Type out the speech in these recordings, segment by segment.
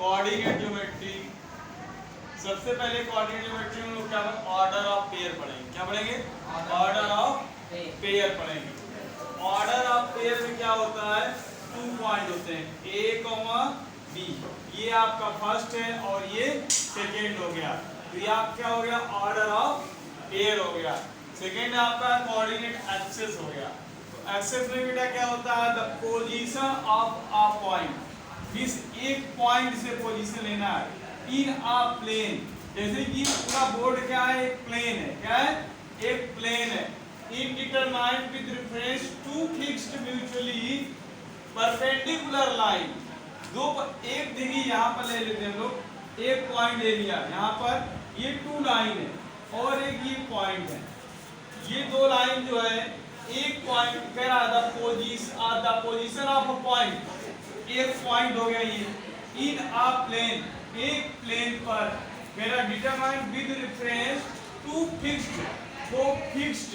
Coordinate geometry. सबसे पहले coordinate geometry में हम लोग क्या ऑर्डर ऑफ पेयर पढ़ेंगे। क्या पढ़ेंगे? ऑर्डर ऑफ पेयर पढ़ेंगे। ऑर्डर ऑफ पेयर में क्या होता है, 2 पॉइंट होते हैं A, B। ये आपका फर्स्ट है और ये सेकेंड हो गया, तो ये आप क्या हो गया, ऑर्डर ऑफ पेयर हो गया। सेकेंड आपका कोऑर्डिनेट एक्सिस हो गया। तो एक्सिस में बेटा क्या होता है, the position of a point. इस एक पॉइंट से पोजीशन लेना है इन अ प्लेन। जैसे कि पूरा बोर्ड क्या है, एक प्लेन है। क्या है? एक प्लेन है। Indetermined with reference to fixed mutually perpendicular line. एक देखिए यहाँ पर ले लेते हैं हम लोग, एक पॉइंट ले लिया यहाँ पर, ये 2 लाइन है और एक ये पॉइंट है। ये 2 लाइन जो है, एक पॉइंट कह रहा the position of a point. एक पॉइंट हो गया ये इन अ प्लेन, एक प्लेन पर मेरा determine with reference to fixed, वो फिक्स्ड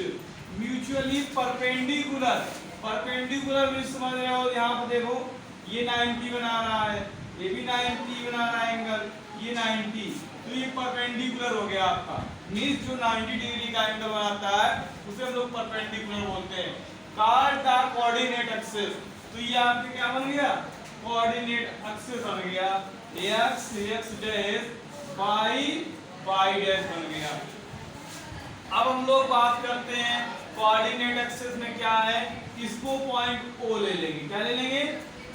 म्यूचुअली परपेंडिकुलर। परपेंडिकुलर भी समझ रहे हो, यहाँ पर देखो ये 90 बना रहा है, ये भी 90 बना रहा है एंगल, ये 90, तो ये परपेंडिकुलर हो गया आपका। मींस जो 90 डिग्री का एंगल बनाता है उसे हम लोग परपेंडिकुलर बोलते हैं। Called the coordinate axis. तो ये आपके क्या बन गया, कोऑर्डिनेट एक्सिस बन गया। x डैश y डैश बन गया। अब हम लोग बात करते हैं कोऑर्डिनेट एक्सिस में क्या है, इसको पॉइंट O ले लेंगे। क्या ले लेंगे?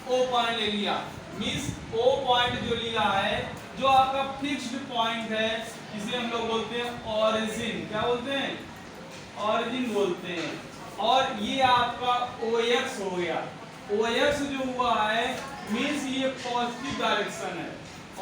O पॉइंट ले लिया। मींस O पॉइंट जो लिया है, जो आपका फिक्स्ड पॉइंट है, इसे हम लोग बोलते हैं ऑरिजिन। क्या बोलते हैं? ऑरिजिन बोलते हैं। और ये आपका OX हो गया। OX जो हुआ है मींस ये पॉजिटिव डायरेक्शन है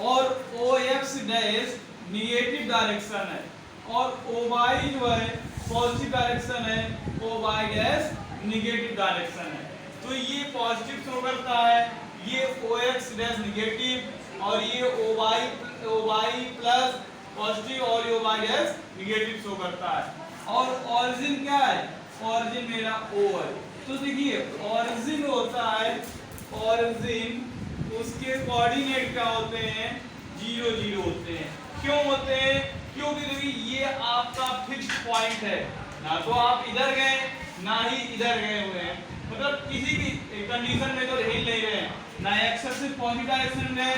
और OX डैश निगेटिव डायरेक्शन है और OY जो है पॉजिटिव डायरेक्शन है, OY डैश निगेटिव डायरेक्शन है। तो ये पॉजिटिव शो करता है, ये OX डैश निगेटिव और ये OY प्लस पॉजिटिव और ये OY डैश निगेटिव शो करता है। और ऑरिजिन क्या है? ऑरिजिन मेरा O है। तो देखिए ऑरिजिन होता है, ऑरिजिन उसके कोऑर्डिनेट क्या होते हैं, 0 0 होते हैं। क्यों होते हैं? क्योंकि देखिए ये आपका फिक्स्ड पॉइंट है, ना तो आप इधर गए ना ही इधर गए हुए हैं, मतलब किसी भी कंडीशन में तो हिल नहीं रहे हैं, ना एक्सेस से पॉजिटिव डायरेक्शन में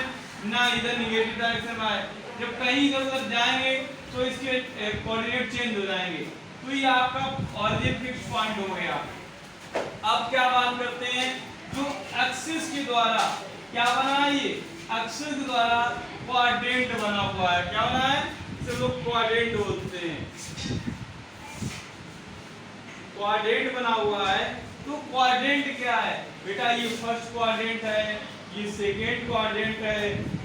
ना इधर निगेटिव डायरेक्शन में आए। जब कहीं इधर उधर जाएंगे तो इसके कोऑर्डिनेट चेंज हो जाएंगे। तो ये आपका ऑरिजिन फिक्स्ड पॉइंट हो गया। अब क्या बात करते हैं, जो एक्सिस के द्वारा क्या बना है, ये एक्सिस के द्वारा क्वाड्रेंट बना हुआ है। क्या बना है? इसे लोग क्वाड्रेंट बोलते हैं। क्वाड्रेंट बना हुआ है। तो क्वाड्रेंट क्या है बेटा, ये फर्स्ट क्वाड्रेंट है, ये सेकेंड क्वाड्रेंट है,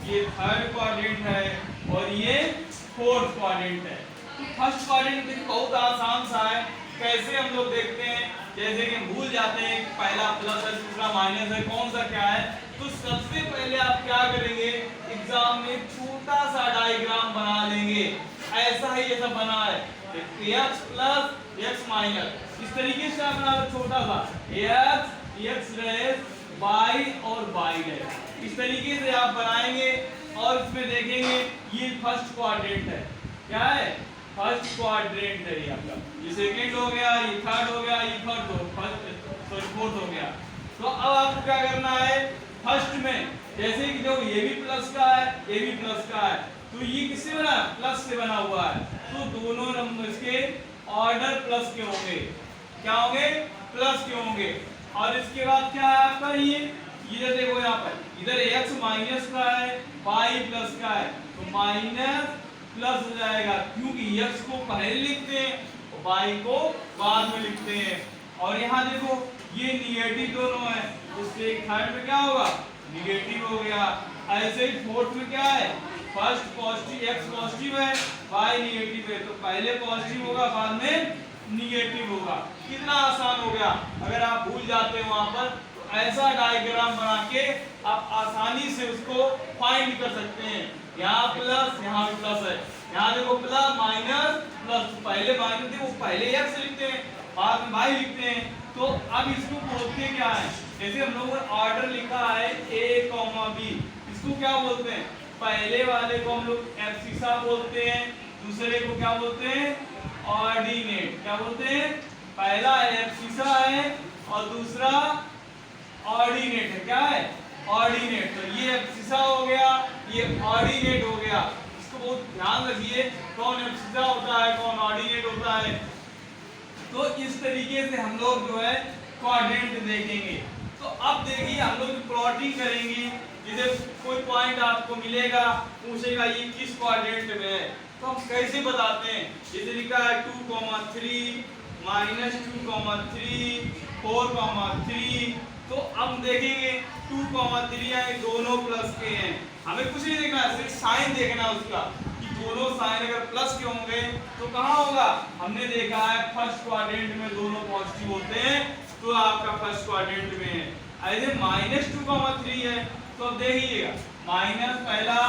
ये थर्ड क्वाड्रेंट है और ये फोर्थ क्वाड्रेंट है। तो फर्स्ट क्वाड्रेंट देखिए बहुत आसान सा है। कैसे हम लोग देखते हैं, जैसे कि भूल जाते हैं पहला प्लस है दूसरा माइनस है, कौन सा क्या है। तो सबसे पहले आप क्या करेंगे, एग्जाम में छोटा सा डायग्राम बना लेंगे। ऐसा ही जैसा बना है x प्लस x माइनस, इस तरीके से आप बना लो छोटा सा x डैश y और y डैश, इस तरीके से आप बनाएंगे। और इसमें देखेंगे ये फर्स्ट क्वाड्रेंट है। क्या है? फर्स्ट क्वाड्रेंट है ये आपका। ये सेकंड हो गया, ये थर्ड हो गया, ये फोर्थ हो गया। तो अब आपको क्या करना है, फर्स्ट में जैसे कि जो ये भी प्लस का है, ये भी प्लस का है, तो ये किससे बना? प्लस से बना हुआ है। तो दोनों नंबर इसके ऑर्डर प्लस के होंगे। क्या होंगे? प्लस के होंगे। और इसके बाद क्या है आपका, ये इधर देखो, यहाँ पर इधर x माइनस का है, y प्लस का है, तो माइनस प्लस हो जाएगा, क्योंकि x को पहले लिखते हैं और y को बाद में लिखते हैं। और यहाँ देखो ये निगेटिव दोनों है, उससे थर्ड में क्या होगा, निगेटिव हो गया। ऐसे ही फोर्थ में क्या है, फर्स्ट पॉजिटिव, x पॉजिटिव है, y निगेटिव है, तो पहले पॉजिटिव होगा बाद में निगेटिव होगा। कितना आसान हो गया। अगर आप भूल जाते हैं वहां पर, तो ऐसा डायग्राम बना के आप आसानी से उसको फाइंड कर सकते हैं। यहाँ प्लस, यहाँ भी प्लस है, यहाँ देखो प्लस माइनस प्लस, पहले माइनस थे वो पहले x लिखते हैं बाद में y लिखते हैं। तो अब इसको बोलते क्या है, जैसे हम लोगों ने ऑर्डर लिखा है a, b, इसको क्या बोलते हैं, पहले वाले को हम लोग एब्सिसा बोलते हैं, दूसरे को क्या बोलते हैं, ऑर्डिनेट। क्या बोलते हैं, पहला एब्सिसा है और दूसरा ऑर्डिनेट है। क्या है, ऑर्डिनेट। तो ये एब्सिसा हो गया, ये ऑर्डिनेट हो गया। इसको बहुत ध्यान रखिए, कौन एब्सिसा होता है, कौन ऑर्डिनेट होता है। तो इस तरीके से हम लोग जो है क्वाड्रेंट देखेंगे। तो अब देखिए हम लोग प्लॉटिंग करेंगे, जैसे कोई पॉइंट आपको मिलेगा, पूछेगा ये किस क्वाड्रेंट में है, तो हम कैसे बताते हैं। जैसे लिखा है 2,3 -2,3 4,3। तो अब देखेंगे 2,3 है, दोनों प्लस के हैं, हमें कुछ नहीं देखना, सिर्फ साइन देखना उसका कि दोनों साइन अगर प्लस के होंगे तो कहाँ होगा। हमने देखा है फर्स्ट क्वाड्रेंट में दोनों पॉजिटिव होते हैं, तो आपका फर्स्ट क्वाड्रेंट में है। ऐसे -2,3 है, तो अब देखिएगा माइनस पहला,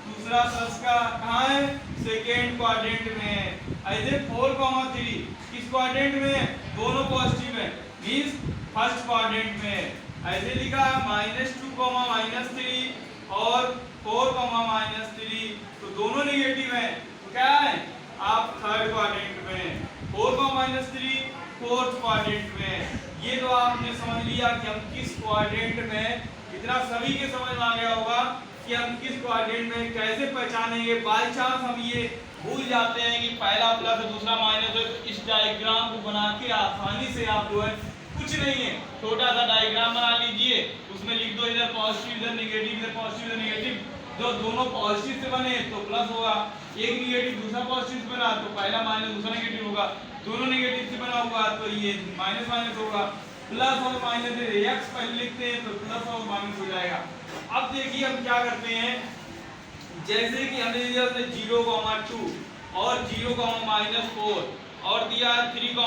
दूसरा प्लस का कहाँ है, सेकेंड क्वाड्रेंट में है। ऐसे 4,3 किस क्वाड्रेंट में है, दोनों पॉजिटिव है, मींस फर्स्ट क्वाड्रेंट में है। ऐसे लिखा है -2,-3 और 4,-3, तो दोनों नेगेटिव हैं, तो क्या है, आप थर्ड क्वाड्रेंट में है। 4,-3 फोर्थ क्वाड्रेंट में है। ये तो आपने समझ लिया कि हम किस क्वाड्रेंट में है। इतना सभी के समझ में आ गया होगा कि हम किस क्वाड्रेंट में कैसे पहचानेंगे। बाय चांस हम ये भूल जाते हैं कि पहला प्लस है दूसरा माइनस है, तो इस डायग्राम को बना के आसानी से आप जो है, कुछ नहीं है, छोटा सा डायग्राम बना लीजिए, उसमें लिख दो इधर पॉजिटिव इधर नेगेटिव, इधर पॉजिटिव इधर नेगेटिव। जो दोनों पॉजिटिव से बने तो प्लस होगा, एक नेगेटिव दूसरा पॉजिटिव से बना तो पहला माइनस दूसरा नेगेटिव होगा, दोनों नेगेटिव से बना हुआ तो ये माइनस माइनस होगा। प्लस और माइनस एक्स पहले लिखते हैं तो प्लस और माइनस हो जाएगा। अब देखिए हम क्या करते हैं, जैसे कि हमने दिया 0,2 और 0,-4 और दिया 3,-0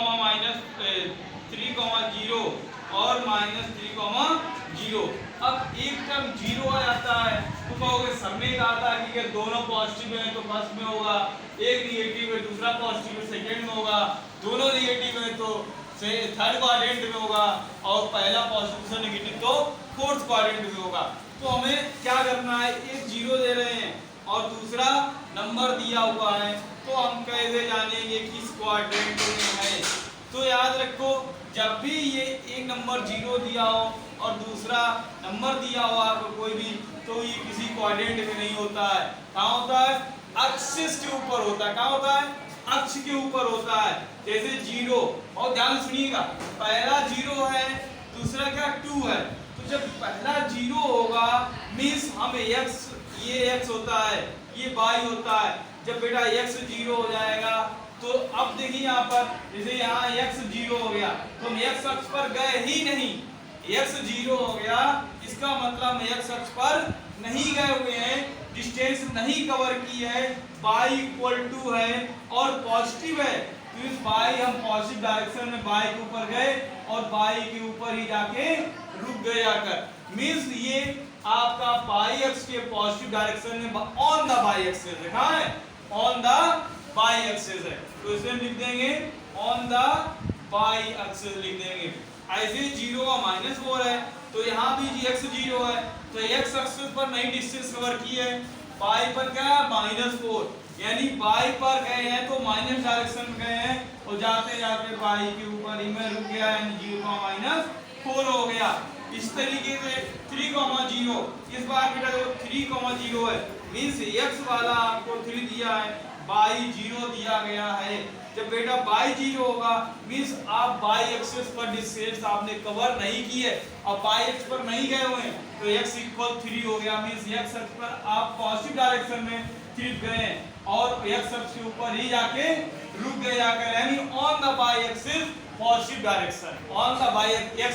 और -3,0। अब एक टर्म 0 आ जाता है तो कहोगे सब में आता है कि दोनों पॉजिटिव है तो फर्स्ट में होगा, एक नेगेटिव है दूसरा पॉजिटिव है सेकंड में होगा, दोनों नेगेटिव है तो थर्ड क्वाड्रेंट में होगा, और पहला पॉजिटिव दूसरा नेगेटिव तो फोर्थ क्वाड्रेंट में होगा। तो हमें क्या करना है, एक 0 दे रहे हैं और दूसरा नंबर दिया हुआ है, तो हम कैसे जानेंगे किस क्वाड्रेंट में है। तो याद रखो, जब भी ये एक नंबर 0 दिया हो और दूसरा नंबर दिया हो आपको कोई भी, तो ये किसी क्वाड्रेंट में नहीं होता है। कहाँ होता है, एक्सिस के ऊपर होता है। कहाँ होता है, अक्ष के ऊपर होता है। जैसे 0, और ध्यान सुनिएगा, पहला 0 है दूसरा क्या 2 है, तो जब पहला 0 होगा मीन्स हम x, ये x होता है ये y होता है। जब बेटा x 0 हो जाएगा तो अब देखिए यहाँ पर, जैसे यहाँ x 0 हो गया तो हम x अक्ष पर गए ही नहीं, x 0 हो गया इसका मतलब हम x अक्ष पर नहीं गए हुए हैं, डिस्टेंस नहीं कवर की है, y = है और पॉजिटिव है, तो इस y हम पॉजिटिव डायरेक्शन में y के ऊपर गए और y के ऊपर ही जाके रुक गए आकर। मींस ये आपका y अक्ष के पॉजिटिव डायरेक्शन में ऑन द y एक्सिस है। कहाँ है, ऑन द y एक्सिस है, तो इसे लिख देंगे ऑन द y एक्सिस लिख देंगे। ऐसे 0 का -4 है तो यहाँ भी x 0 है, तो x एक्सिस पर नई डिस्टेंस कवर की है, y पर क्या है -4, यानी y पर गए हैं तो माइनस डायरेक्शन में गए हैं और जाते जाते y के ऊपर ही में रुक गया, यानी 0 का -4 हो गया। इस तरीके से 3,0, इस बार बेटा जो 3,0 है मींस x वाला आपको 3 दिया है, y 0 दिया गया है। जब बेटा y 0 होगा मींस आप y एक्सिस पर डिस्टेंस आपने कवर नहीं की है और y एक्सिस पर नहीं गए हुए हैं, तो x = 3 हो गया। मींस x एक्सिस पर आप पॉजिटिव डायरेक्शन में 3 गए हैं और x एक्सिस के ऊपर ही जाके रुक गए जाकर, यानी on the y axis positive direction, on the x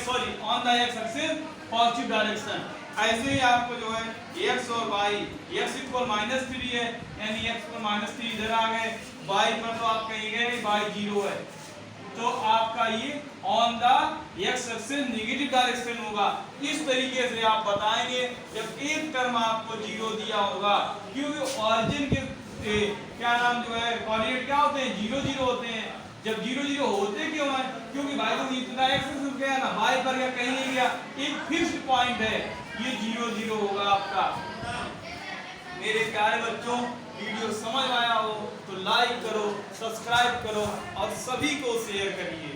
axis positive direction. ऐसे ही आपको जो है x और y, x = -3 है यानी x पर -3 इधर आ गए, y पर तो आप कहीं गए नहीं, y 0 है, तो आपका ये on the x axis negative direction होगा। इस तरीके से आप बताएंगे जब एक टर्म आपको 0 दिया होगा, क्योंकि ऑरिजिन के क्या नाम जो है कोऑर्डिनेट क्या होते हैं, 0 0 होते हैं। जब 0 0 होते क्यों है, क्योंकि भाई तो इतना x से रुक गया ना, y पर गया कहीं नहीं गया, एक फिक्स्ड पॉइंट है, ये 0 0 होगा आपका। मेरे प्यारे बच्चों, वीडियो समझ में आया हो तो लाइक करो, सब्सक्राइब करो और सभी को शेयर करिए।